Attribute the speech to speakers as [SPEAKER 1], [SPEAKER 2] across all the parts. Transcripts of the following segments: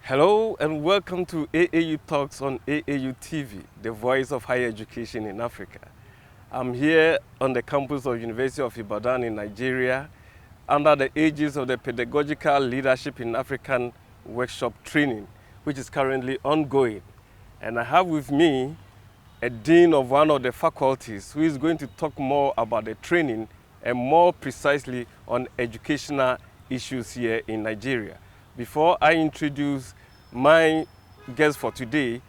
[SPEAKER 1] Hello and welcome to AAU Talks on AAU TV, the voice of higher education in Africa. I'm here on the campus of University of Ibadan in Nigeria under the aegis of the Pedagogical Leadership in African Workshop Training, which is currently ongoing. And I have with me a dean of one of the faculties who is going to talk more about the training and more precisely on educational issues here in Nigeria. Before I introduce my guest for today,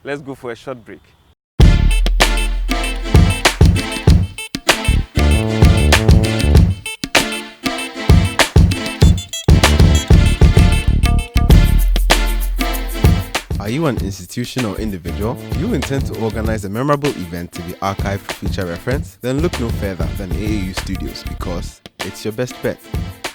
[SPEAKER 1] let's go for a short break.
[SPEAKER 2] Are you an institution or individual? Do you intend to organize a memorable event to be archived for future reference? Then look no further than AAU Studios because it's your best bet.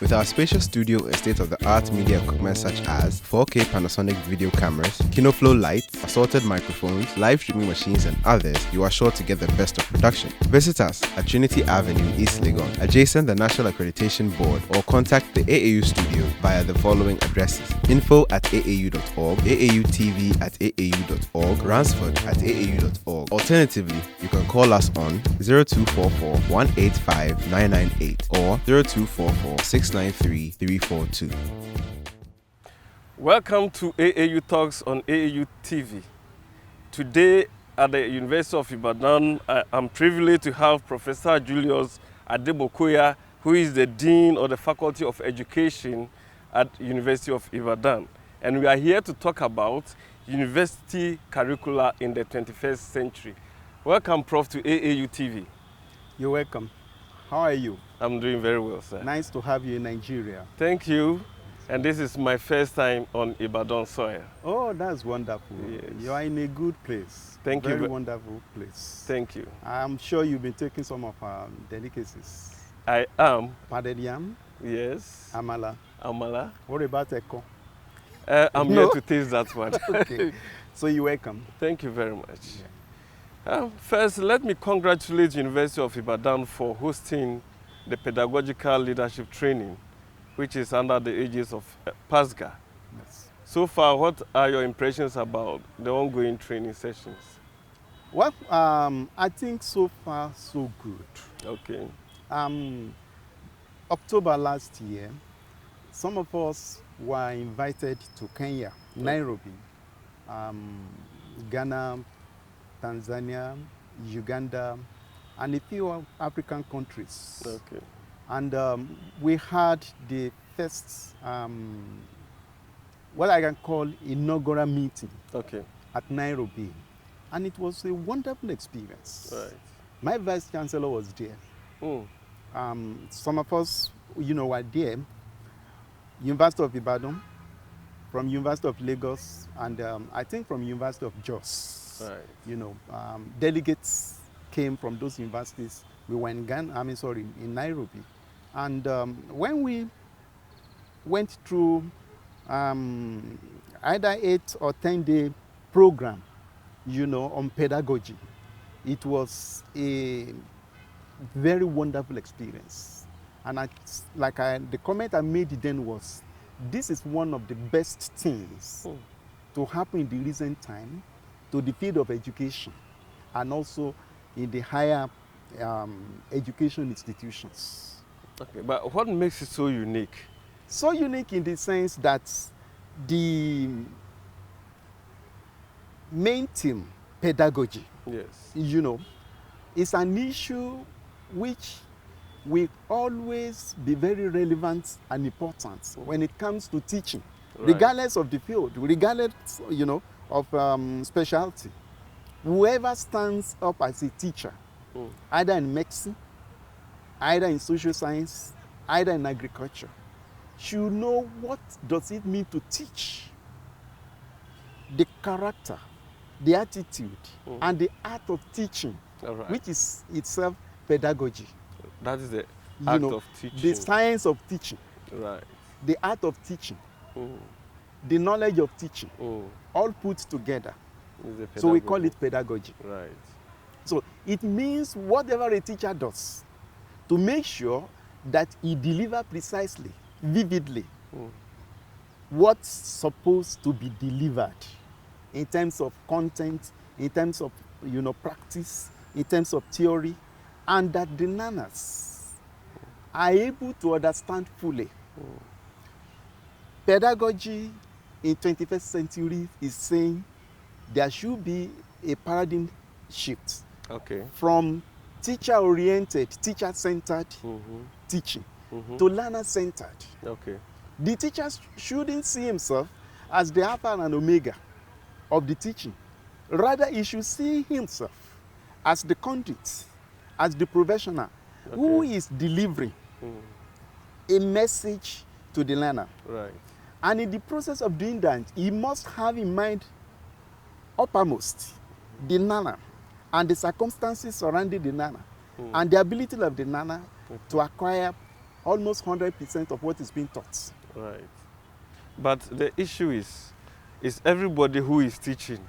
[SPEAKER 2] With our spacious studio and state-of-the-art media equipment such as 4K Panasonic video cameras, KinoFlow lights, assorted microphones, live streaming machines and others, you are sure to get the best of production. Visit us at Trinity Avenue, East Legon, adjacent the National Accreditation Board, or contact the AAU studio via the following addresses: info@aau.org, AAU TV @aau.org, Ransford@aau.org. Alternatively, you can call us on 0244 185 998 or 0244 693 342.
[SPEAKER 1] Welcome to AAU Talks on AAU TV. Today at the University of Ibadan, I'm privileged to have Professor Julius Ademokoya, who is the Dean of the Faculty of Education at University of Ibadan. And we are here to talk about university curricula in the 21st century. Welcome, Prof, to AAU TV.
[SPEAKER 3] You're welcome. How are you?
[SPEAKER 1] I'm doing very well, sir.
[SPEAKER 3] Nice to have you in Nigeria.
[SPEAKER 1] Thank you. And this is my first time on Ibadan soil.
[SPEAKER 3] Oh, that's wonderful.
[SPEAKER 1] Yes.
[SPEAKER 3] You are in a good place.
[SPEAKER 1] Thank you.
[SPEAKER 3] Very wonderful place.
[SPEAKER 1] Thank you.
[SPEAKER 3] I'm sure you've been taking some of our delicacies.
[SPEAKER 1] I am.
[SPEAKER 3] Pounded yam,
[SPEAKER 1] Yes.
[SPEAKER 3] amala.
[SPEAKER 1] Amala.
[SPEAKER 3] What about eko?
[SPEAKER 1] I'm
[SPEAKER 3] No?
[SPEAKER 1] here to taste that one.
[SPEAKER 3] Okay. So you're welcome.
[SPEAKER 1] Thank you very much. First, let me congratulate University of Ibadan for hosting the Pedagogical Leadership Training, which is under the aegis of PASGA.
[SPEAKER 3] Yes.
[SPEAKER 1] So far, what are your impressions about the ongoing training sessions?
[SPEAKER 3] Well, I think so far so good.
[SPEAKER 1] Okay.
[SPEAKER 3] October last year, some of us were invited to Kenya, Nairobi, Ghana, Tanzania, Uganda, and a few African countries.
[SPEAKER 1] Okay.
[SPEAKER 3] And we had the first, what I can call inaugural meeting
[SPEAKER 1] Okay.
[SPEAKER 3] at Nairobi. And it was a wonderful experience.
[SPEAKER 1] Right.
[SPEAKER 3] My vice chancellor was there.
[SPEAKER 1] Mm.
[SPEAKER 3] Some of us, were there. University of Ibadan, from University of Lagos, and I think from University of Jos.
[SPEAKER 1] Right.
[SPEAKER 3] Delegates came from those universities. We were in in Nairobi. And when we went through either 8 or 10-day program, on pedagogy, it was a very wonderful experience. And the comment I made then was, this is one of the best things to happen in the recent time to the field of education and also in the higher education institutions.
[SPEAKER 1] Okay, but what makes it so unique?
[SPEAKER 3] So unique in the sense that the main theme, pedagogy,
[SPEAKER 1] Yes.
[SPEAKER 3] is an issue which will always be very relevant and important when it comes to teaching,
[SPEAKER 1] Right.
[SPEAKER 3] regardless of the field, regardless, of specialty. Whoever stands up as a teacher, either in medicine, either in social science, either in agriculture, should know what does it mean to teach. The character, the attitude, and the art of teaching,
[SPEAKER 1] Right.
[SPEAKER 3] which is itself pedagogy.
[SPEAKER 1] That is the act of teaching.
[SPEAKER 3] The science of teaching,
[SPEAKER 1] Right.
[SPEAKER 3] the art of teaching, the knowledge of teaching, all put together. So we call it pedagogy.
[SPEAKER 1] Right.
[SPEAKER 3] So it means whatever a teacher does to make sure that he delivers precisely, vividly, what's supposed to be delivered in terms of content, in terms of practice, in terms of theory, and that the learners are able to understand fully. Pedagogy in 21st century is saying there should be a paradigm shift from teacher-oriented, teacher-centered teaching to learner-centered. The teacher shouldn't see himself as the alpha and omega of the teaching. Rather, he should see himself as the conduit, as the professional who is delivering a message to the learner.
[SPEAKER 1] Right.
[SPEAKER 3] And in the process of doing that, he must have in mind uppermost the learner and the circumstances surrounding the learner and the ability of the learner to acquire almost 100% of what is being taught.
[SPEAKER 1] Right. But the issue is everybody who is teaching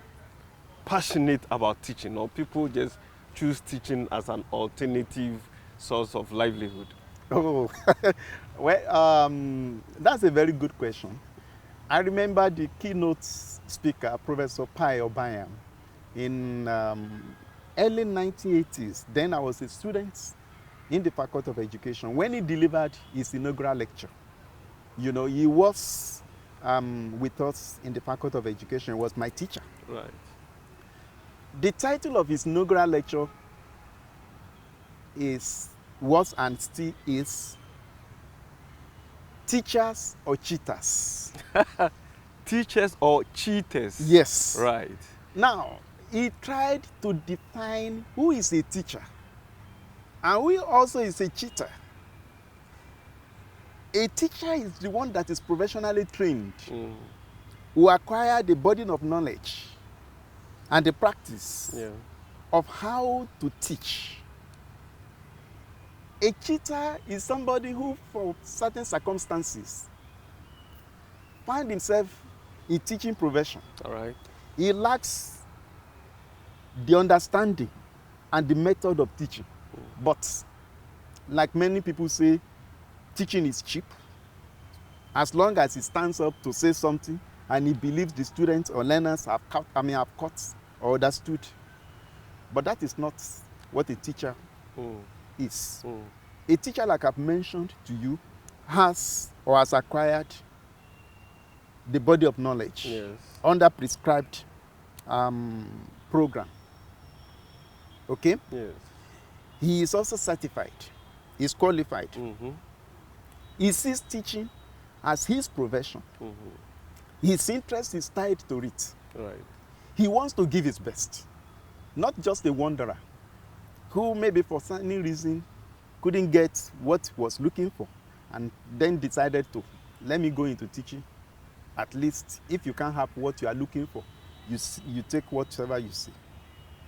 [SPEAKER 1] passionate about teaching, or people just choose teaching as an alternative source of livelihood?
[SPEAKER 3] Oh, well, that's a very good question. I remember the keynote speaker, Professor Pai Obayam, in early 1980s. Then I was a student in the Faculty of Education. When he delivered his inaugural lecture, he was with us in the Faculty of Education, was my teacher.
[SPEAKER 1] Right.
[SPEAKER 3] The title of his inaugural lecture was and still is Teachers or Cheaters?
[SPEAKER 1] Teachers or cheaters?
[SPEAKER 3] Yes.
[SPEAKER 1] Right.
[SPEAKER 3] Now, he tried to define who is a teacher and who also is a cheater. A teacher is the one that is professionally trained, who acquire the burden of knowledge and the practice of how to teach. A cheater is somebody who, for certain circumstances, find himself in teaching profession.
[SPEAKER 1] All right.
[SPEAKER 3] He lacks the understanding and the method of teaching. But, like many people say, teaching is cheap. As long as he stands up to say something and he believes the students or learners have caught or understood. But that is not what a teacher is. A teacher, like I've mentioned to you, has acquired the body of knowledge under prescribed program. Okay?
[SPEAKER 1] Yes.
[SPEAKER 3] He is also certified. He's qualified. He sees teaching as his profession. His interest is tied to it.
[SPEAKER 1] Right.
[SPEAKER 3] He wants to give his best. Not just a wanderer who maybe for any reason couldn't get what he was looking for and then decided to, let me go into teaching. At least if you can't have what you are looking for, you take whatever you see.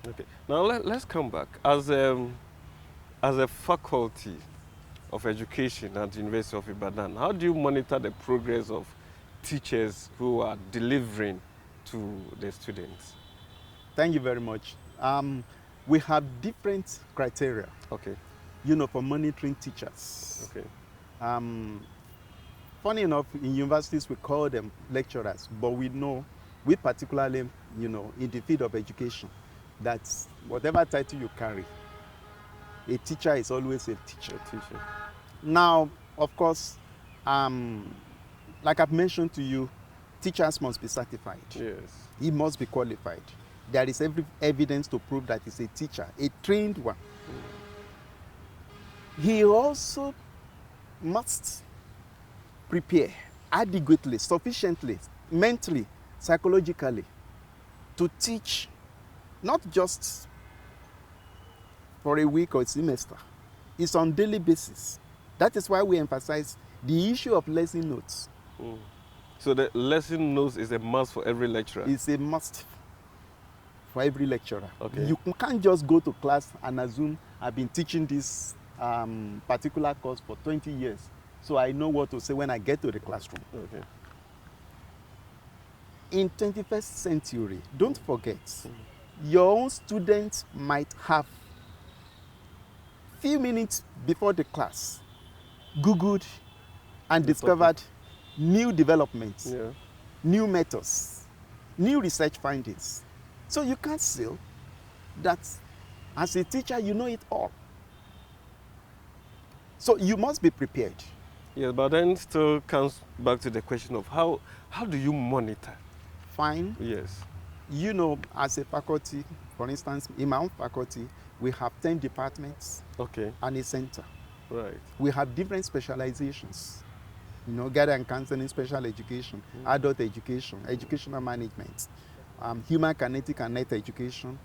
[SPEAKER 1] Okay. Now let's come back. As a faculty of education at the University of Ibadan, how do you monitor the progress of teachers who are delivering to the students?
[SPEAKER 3] Thank you very much. We have different criteria, for monitoring teachers.
[SPEAKER 1] Okay.
[SPEAKER 3] Funny enough, in universities we call them lecturers, but we particularly, in the field of education, that whatever title you carry, a teacher is always a teacher. Now, of course, like I've mentioned to you, teachers must be certified.
[SPEAKER 1] Yes.
[SPEAKER 3] He must be qualified. There is every evidence to prove that he's a teacher, a trained one. He also must prepare adequately, sufficiently, mentally, psychologically, to teach not just for a week or a semester. It's on a daily basis. That is why we emphasize the issue of lesson notes.
[SPEAKER 1] So the lesson notes is a must for every lecturer?
[SPEAKER 3] It's a must for every lecturer.
[SPEAKER 1] Okay.
[SPEAKER 3] You can't just go to class and assume I've been teaching this particular course for 20 years, so I know what to say when I get to the classroom.
[SPEAKER 1] Okay.
[SPEAKER 3] In 21st century, don't forget, your own students might have few minutes before the class Googled and discovered new developments,
[SPEAKER 1] Yeah.
[SPEAKER 3] new methods, new research findings. So you can't say that as a teacher you know it all. So you must be prepared.
[SPEAKER 1] Yes, but then still comes back to the question of how do you monitor?
[SPEAKER 3] Fine.
[SPEAKER 1] Yes.
[SPEAKER 3] You know, as a faculty, for instance, in my own faculty, we have 10 departments
[SPEAKER 1] Okay.
[SPEAKER 3] and a center.
[SPEAKER 1] Right.
[SPEAKER 3] We have different specializations. You know, guidance and counseling, special education, adult education, educational management, human kinetic and net education,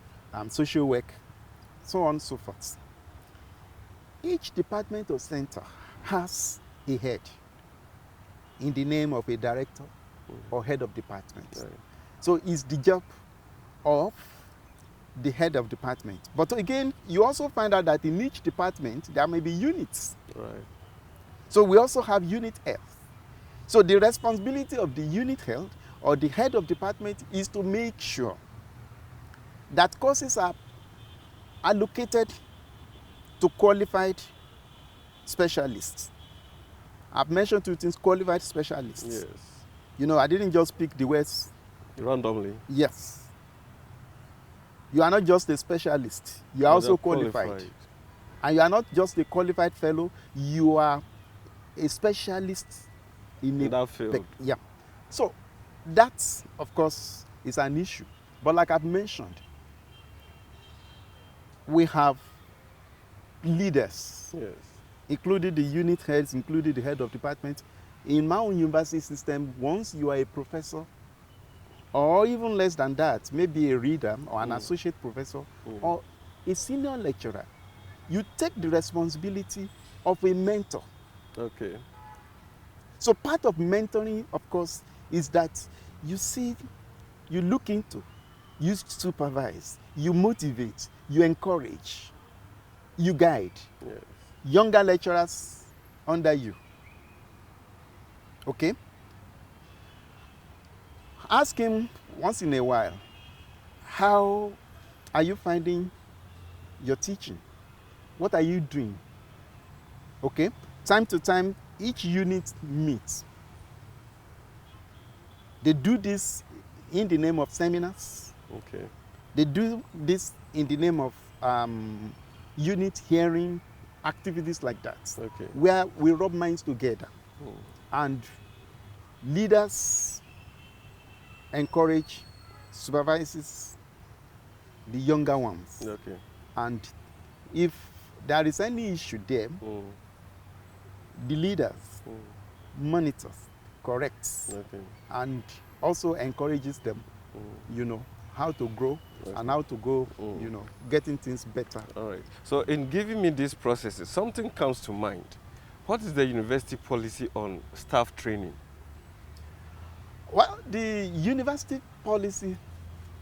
[SPEAKER 3] social work, so on and so forth. Each department or center has a head in the name of a director or head of department.
[SPEAKER 1] Right.
[SPEAKER 3] So it's the job of the head of department. But again, you also find out that in each department, there may be units.
[SPEAKER 1] Right.
[SPEAKER 3] So we also have unit health. So the responsibility of the unit health or the head of department is to make sure that courses are allocated to qualified specialists. I've mentioned two things, qualified specialists.
[SPEAKER 1] Yes.
[SPEAKER 3] You know, I didn't just pick the words.
[SPEAKER 1] Randomly.
[SPEAKER 3] Yes. You are not just a specialist, you are also qualified. And you are not just a qualified fellow, you are a specialist in
[SPEAKER 1] that field.
[SPEAKER 3] Yeah. So that, of course, is an issue. But like I've mentioned, we have leaders,
[SPEAKER 1] Yes.
[SPEAKER 3] including the unit heads, including the head of department. In my own university system, once you are a professor, or even less than that, maybe a reader or an associate professor or a senior lecturer, you take the responsibility of a mentor.
[SPEAKER 1] Okay.
[SPEAKER 3] So part of mentoring, of course, is that you see, you look into, you supervise, you motivate, you encourage, you guide
[SPEAKER 1] Yes.
[SPEAKER 3] younger lecturers under you. Okay? Ask him once in a while, how are you finding your teaching? What are you doing? Okay? Time to time, each unit meets. They do this in the name of seminars.
[SPEAKER 1] Okay.
[SPEAKER 3] They do this in the name of unit hearing, activities like that.
[SPEAKER 1] Okay.
[SPEAKER 3] Where we rub minds together. And leaders encourage, supervises the younger ones.
[SPEAKER 1] Okay.
[SPEAKER 3] And if there is any issue there, the leaders monitors, corrects,
[SPEAKER 1] Okay.
[SPEAKER 3] and also encourages them, you know, how to grow and how to go, you know, getting things better.
[SPEAKER 1] All right. So in giving me these processes, something comes to mind. What is the university policy on staff training?
[SPEAKER 3] Well, the university policy,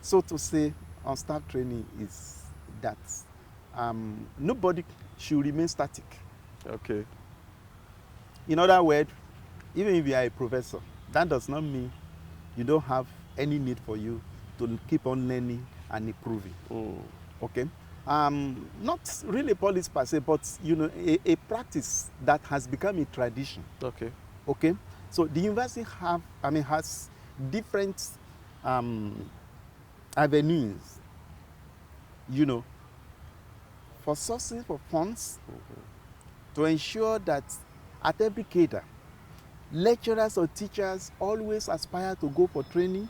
[SPEAKER 3] so to say, on staff training is that nobody should remain static.
[SPEAKER 1] Okay.
[SPEAKER 3] In other words, even if you are a professor, that does not mean you don't have any need for you to keep on learning and improving. Okay? Not really policy per se, but you know, a practice that has become a tradition.
[SPEAKER 1] Okay.
[SPEAKER 3] Okay? So the university has different avenues, you know, for sources of funds to ensure that at every cadre, lecturers or teachers always aspire to go for training,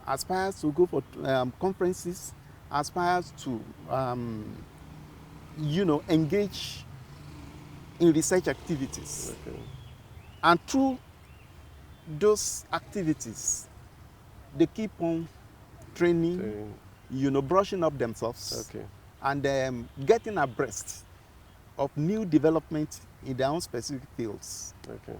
[SPEAKER 3] aspires to go for conferences, aspires to, you know, engage in research activities.
[SPEAKER 1] Okay.
[SPEAKER 3] And through those activities, they keep on training, you know, brushing up themselves,
[SPEAKER 1] Okay.
[SPEAKER 3] and getting abreast of new development in their own specific fields.
[SPEAKER 1] Okay.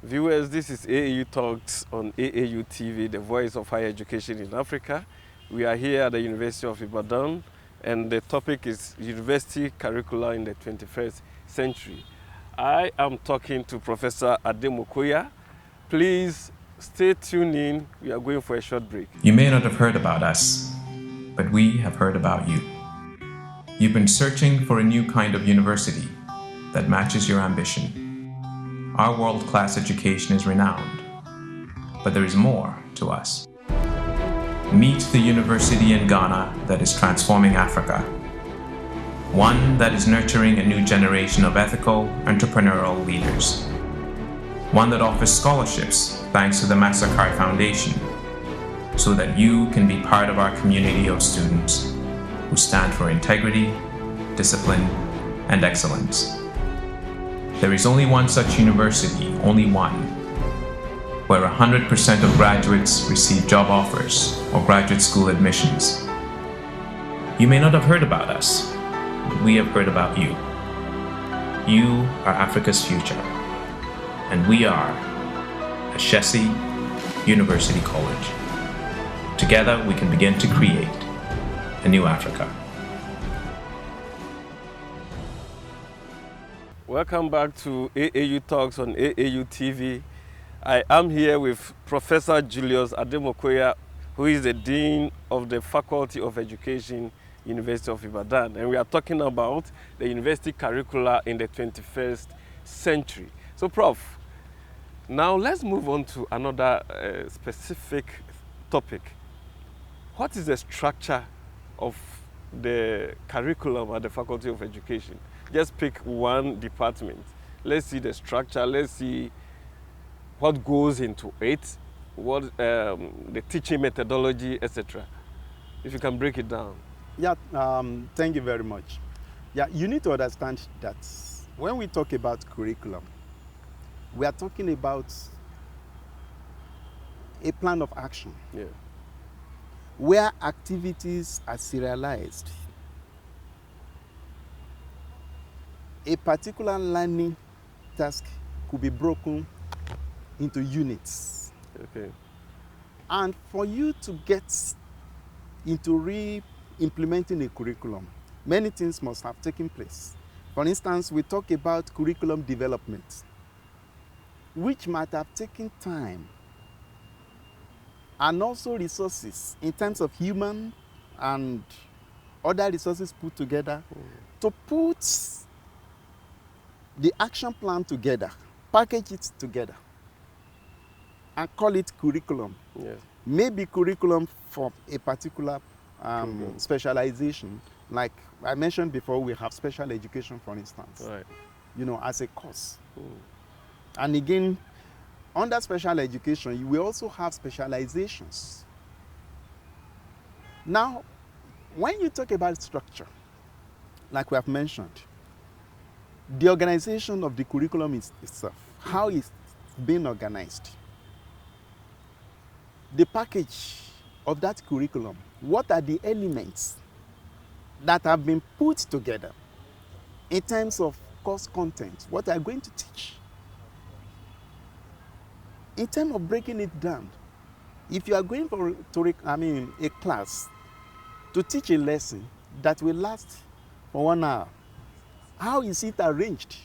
[SPEAKER 1] Viewers, this is AAU Talks on AAU TV, the voice of higher education in Africa. We are here at the University of Ibadan, and the topic is University Curricula in the 21st Century. I am talking to Professor Ademokoya. Please stay tuned in. We are going for a short break.
[SPEAKER 4] You may not have heard about us, but we have heard about you. You've been searching for a new kind of university that matches your ambition. Our world-class education is renowned but there is more to us. Meet the university in Ghana that is transforming Africa. One that is nurturing a new generation of ethical, entrepreneurial leaders. One that offers scholarships thanks to the Massacre Foundation, so that you can be part of our community of students who stand for integrity, discipline, and excellence. There is only one such university, only one, where 100% of graduates receive job offers or graduate school admissions. You may not have heard about us, but we have heard about you. You are Africa's future, and we are Ashesi University College. Together, we can begin to create a new Africa.
[SPEAKER 1] Welcome back to AAU Talks on AAU TV. I am here with Professor Julius Ademokoya, who is the Dean of the Faculty of Education, University of Ibadan. And we are talking about the university curricula in the 21st century. So, Prof, now let's move on to another specific topic. What is the structure of the curriculum at the Faculty of Education? Just pick one department. Let's see the structure. Let's see what goes into it, what the teaching methodology, etc. If you can break it down.
[SPEAKER 3] Yeah, thank you very much. Yeah, you need to understand that when we talk about curriculum, we are talking about a plan of action.
[SPEAKER 1] Yeah.
[SPEAKER 3] Where activities are serialized. A particular learning task could be broken into units.
[SPEAKER 1] Okay.
[SPEAKER 3] And for you to get into re-implementing a curriculum, many things must have taken place. For instance, we talk about curriculum development, which might have taken time, and also resources in terms of human and other resources put together to put the action plan together, package it together, and call it curriculum.
[SPEAKER 1] Yes.
[SPEAKER 3] Maybe curriculum for a particular specialization. Like I mentioned before, we have special education, for instance,
[SPEAKER 1] Right.
[SPEAKER 3] you know, as a course. And again, under special education, we also have specializations. Now, when you talk about structure, like we have mentioned, the organization of the curriculum itself, how it's being organized, the package of that curriculum, what are the elements that have been put together in terms of course content, what are going to teach. In terms of breaking it down, if you are going a class to teach a lesson that will last for 1 hour, how is it arranged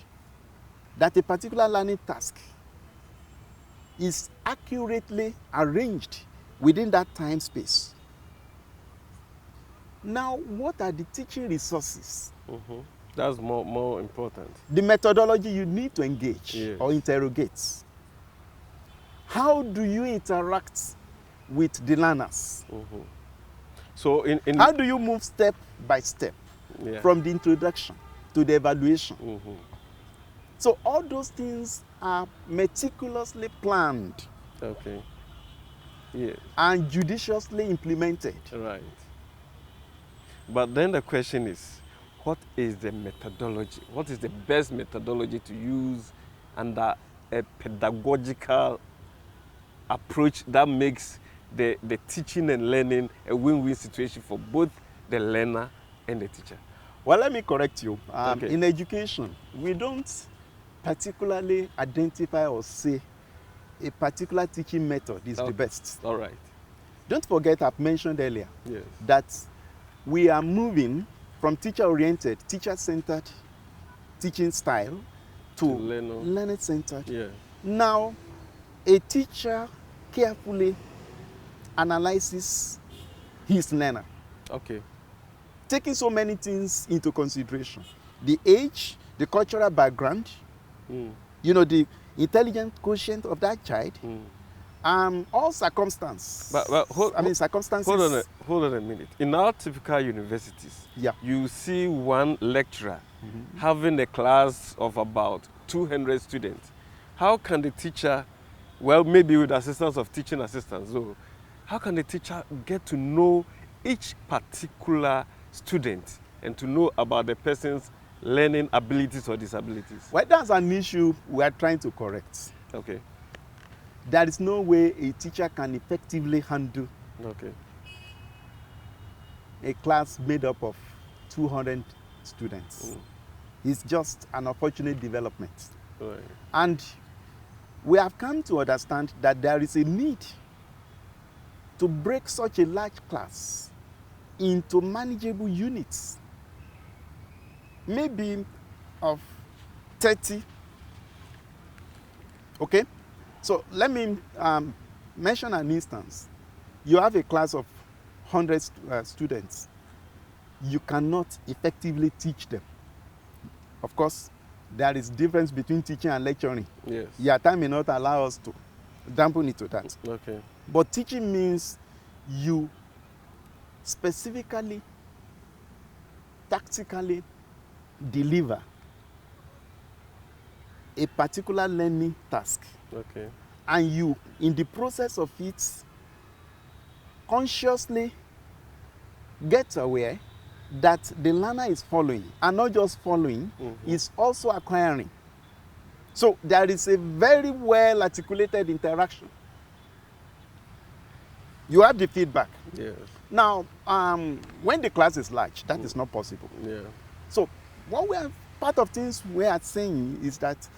[SPEAKER 3] that a particular learning task is accurately arranged within that time space? Now, what are the teaching resources?
[SPEAKER 1] That's more important.
[SPEAKER 3] The methodology you need to engage or interrogate. How do you interact with the learners?
[SPEAKER 1] So
[SPEAKER 3] how do you move step by step from the introduction to the evaluation? So all those things are meticulously planned.
[SPEAKER 1] Okay. Yeah.
[SPEAKER 3] And judiciously implemented.
[SPEAKER 1] Right. But then the question is, what is the methodology? What is the best methodology to use under a pedagogical approach that makes the teaching and learning a win-win situation for both the learner and the teacher?
[SPEAKER 3] Well, let me correct you.
[SPEAKER 1] Okay.
[SPEAKER 3] In education, we don't particularly identify or say a particular teaching method is the best.
[SPEAKER 1] All right.
[SPEAKER 3] Don't forget, I've mentioned earlier that we are moving from teacher-oriented, teacher-centered teaching style to learner-centered.
[SPEAKER 1] Yeah.
[SPEAKER 3] Now, a teacher carefully analyzes his learner.
[SPEAKER 1] Okay.
[SPEAKER 3] Taking so many things into consideration. The age, the cultural background, you know, the intelligent quotient of that child, All circumstances.
[SPEAKER 1] But
[SPEAKER 3] circumstances.
[SPEAKER 1] Hold on a minute. In our typical universities,
[SPEAKER 3] Yeah.
[SPEAKER 1] you see one lecturer having a class of about 200 students. How can the teacher, well, maybe with assistance of teaching assistants, though, how can the teacher get to know each particular student and to know about the person's learning abilities or disabilities?
[SPEAKER 3] Well, that's an issue we are trying to correct.
[SPEAKER 1] Okay.
[SPEAKER 3] There is no way a teacher can effectively handle
[SPEAKER 1] Okay.
[SPEAKER 3] a class made up of 200 students. It's just an unfortunate development.
[SPEAKER 1] Right.
[SPEAKER 3] And we have come to understand that there is a need to break such a large class into manageable units, maybe of 30. Okay? So let me mention an instance. You have a class of 100 students. You cannot effectively teach them. Of course, there is difference between teaching and lecturing.
[SPEAKER 1] Yes.
[SPEAKER 3] Your time may not allow us to dampen it to that.
[SPEAKER 1] Okay.
[SPEAKER 3] But teaching means you specifically, tactically deliver a particular learning task.
[SPEAKER 1] Okay.
[SPEAKER 3] And you, in the process of it, consciously get aware that the learner is following, and not just following, is also acquiring. So there is a very well articulated interaction. You have the feedback.
[SPEAKER 1] Yes.
[SPEAKER 3] Now, when the class is large, that is not possible.
[SPEAKER 1] Yeah.
[SPEAKER 3] So part of things we are saying is that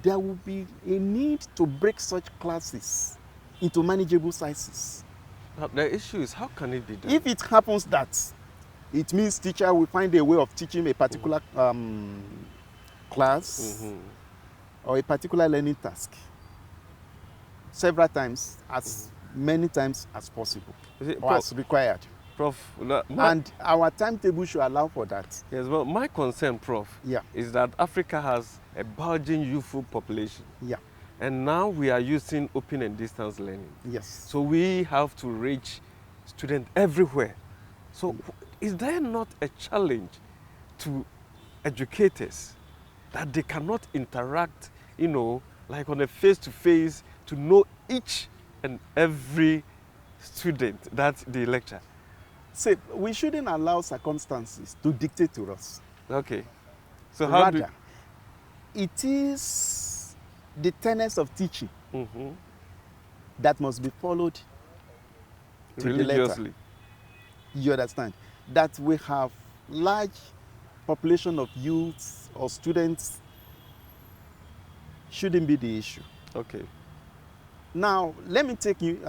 [SPEAKER 3] there will be a need to break such classes into manageable sizes.
[SPEAKER 1] Now, the issue is, how can it be done?
[SPEAKER 3] If it happens that, it means teacher will find a way of teaching a particular class or a particular learning task several times, as many times as possible, or as required.
[SPEAKER 1] Prof,
[SPEAKER 3] and our timetable should allow for that.
[SPEAKER 1] Yes, well, my concern, Prof, is that Africa has a bulging youthful population.
[SPEAKER 3] Yeah.
[SPEAKER 1] And now we are using open and distance learning.
[SPEAKER 3] Yes.
[SPEAKER 1] So we have to reach students everywhere. So is there not a challenge to educators that they cannot interact, like on a face-to-face to know each and every student that they lecture?
[SPEAKER 3] See, we shouldn't allow circumstances to dictate to us.
[SPEAKER 1] Okay. So how
[SPEAKER 3] Rather, it is the tenets of teaching that must be followed to the
[SPEAKER 1] religiously?
[SPEAKER 3] letter. You understand? That we have large population of youths or students shouldn't be the issue.
[SPEAKER 1] Okay.
[SPEAKER 3] Now, let me take you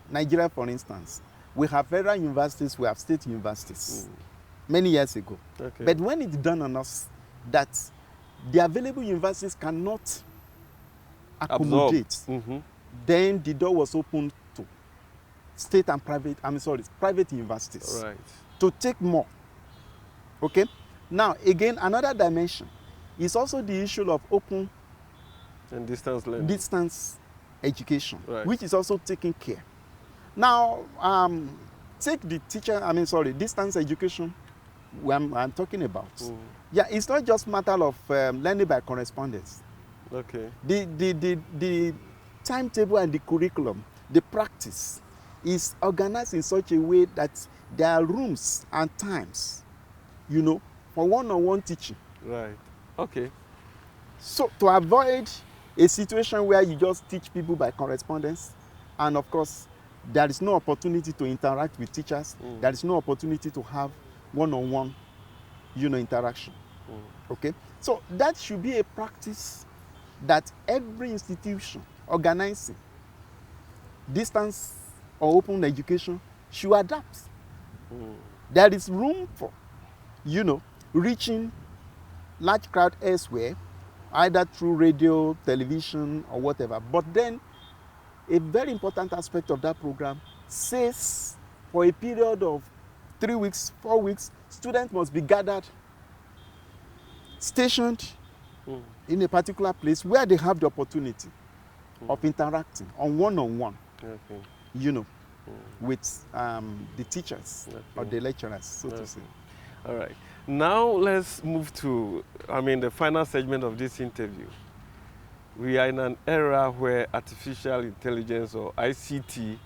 [SPEAKER 3] Nigeria, for instance. We have federal universities, we have state universities many years ago.
[SPEAKER 1] Okay.
[SPEAKER 3] But when it's done on us that the available universities cannot accommodate, then the door was opened to state and private universities to take more. Okay? Now, again, another dimension is also the issue of open
[SPEAKER 1] and distance learning.
[SPEAKER 3] Distance education, which is also taking care. Now, take the distance education I'm talking about. Yeah, it's not just a matter of learning by correspondence.
[SPEAKER 1] Okay.
[SPEAKER 3] The timetable and the curriculum, the practice is organized in such a way that there are rooms and times, for one-on-one teaching.
[SPEAKER 1] Right. Okay.
[SPEAKER 3] So to avoid a situation where you just teach people by correspondence, and of course, there is no opportunity to interact with teachers. There is no opportunity to have one-on-one, interaction. Okay? So that should be a practice that every institution organizing distance or open education should adapt. There is room for, reaching large crowd elsewhere, either through radio, television, or whatever. But then, a very important aspect of that program says for a period of 3 weeks, 4 weeks, students must be gathered, stationed in a particular place where they have the opportunity of interacting on one-on-one,
[SPEAKER 1] Okay.
[SPEAKER 3] you know, with the teachers or the lecturers, so to say.
[SPEAKER 1] All right. Now let's move to, the final segment of this interview. We are in an era where artificial intelligence or ICT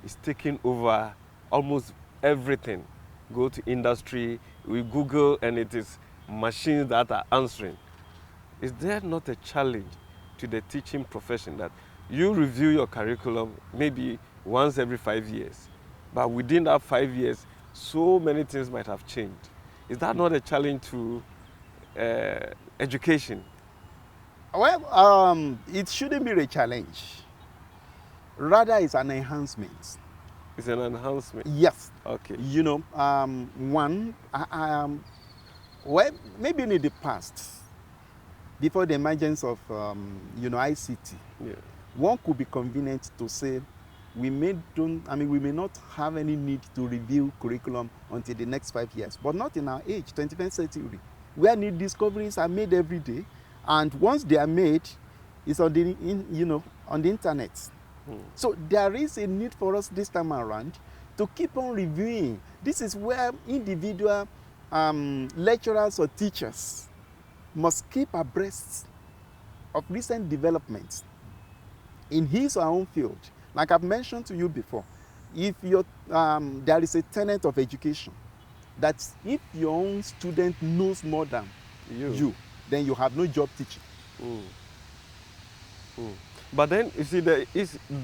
[SPEAKER 1] is taking over almost everything. Go to industry, we Google and it is machines that are answering. Is there not a challenge to the teaching profession that you review your curriculum maybe once every 5 years, but within that 5 years, so many things might have changed? Is that not a challenge to education?
[SPEAKER 3] Well, it shouldn't be a challenge. Rather, it's an enhancement.
[SPEAKER 1] It's an enhancement?
[SPEAKER 3] Yes.
[SPEAKER 1] Okay.
[SPEAKER 3] You know, well, maybe in the past, before the emergence of, ICT, one could be convenient to say, we may not have any need to review curriculum until the next 5 years, but not in our age, 21st century, where new discoveries are made every day, and once they are made, it's on the, on the internet. So there is a need for us this time around to keep on reviewing. This is where individual lecturers or teachers must keep abreast of recent developments in his or her own field. Like I've mentioned to you before, if there is a tenet of education that if your own student knows more than you, then you have no job teaching.
[SPEAKER 1] But then, you see,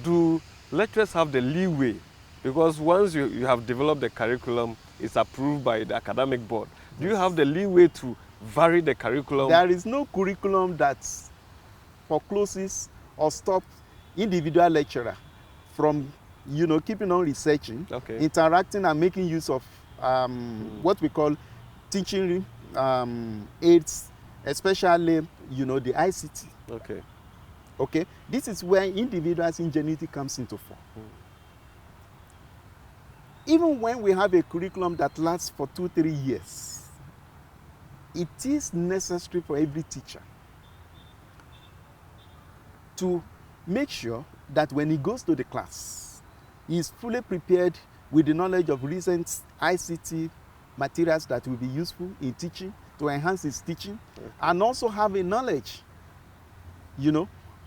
[SPEAKER 1] do lecturers have the leeway? Because once you have developed the curriculum, it's approved by the academic board. Do you have the leeway to vary the curriculum?
[SPEAKER 3] There is no curriculum that forecloses or stops individual lecturer from, keeping on researching, interacting and making use of what we call teaching aids, especially, the ICT. Okay, this is where individuals' ingenuity comes into form. Even when we have a curriculum that lasts for 2-3 years, it is necessary for every teacher to make sure that when he goes to the class, he is fully prepared with the knowledge of recent ICT materials that will be useful in teaching, to enhance his teaching, and also have a knowledge,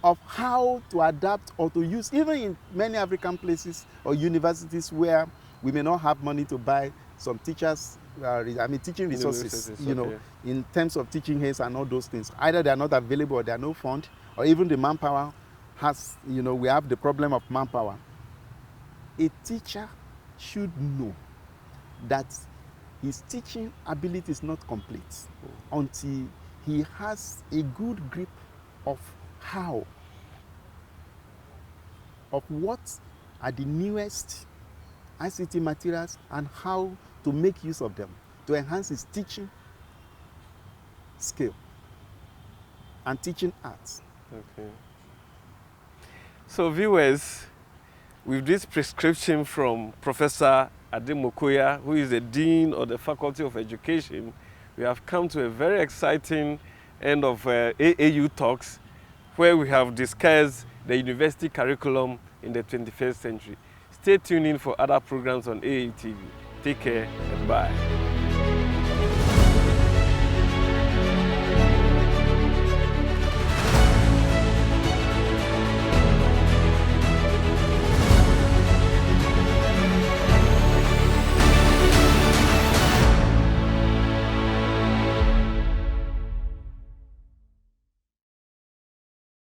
[SPEAKER 3] of how to adapt or to use, even in many African places or universities where we may not have money to buy some teachers, teaching resources, in terms of teaching aids and all those things. Either they are not available or there are no fund, or even the manpower has, we have the problem of manpower. A teacher should know that his teaching ability is not complete until he has a good grip of what are the newest ICT materials and how to make use of them to enhance his teaching skill and teaching arts.
[SPEAKER 1] Okay. So viewers, with this prescription from Professor Ademokoya, who is the Dean of the Faculty of Education, we have come to a very exciting end of AAU Talks, where we have discussed the university curriculum in the 21st century. Stay tuned in for other programs on AAU TV. Take care and bye.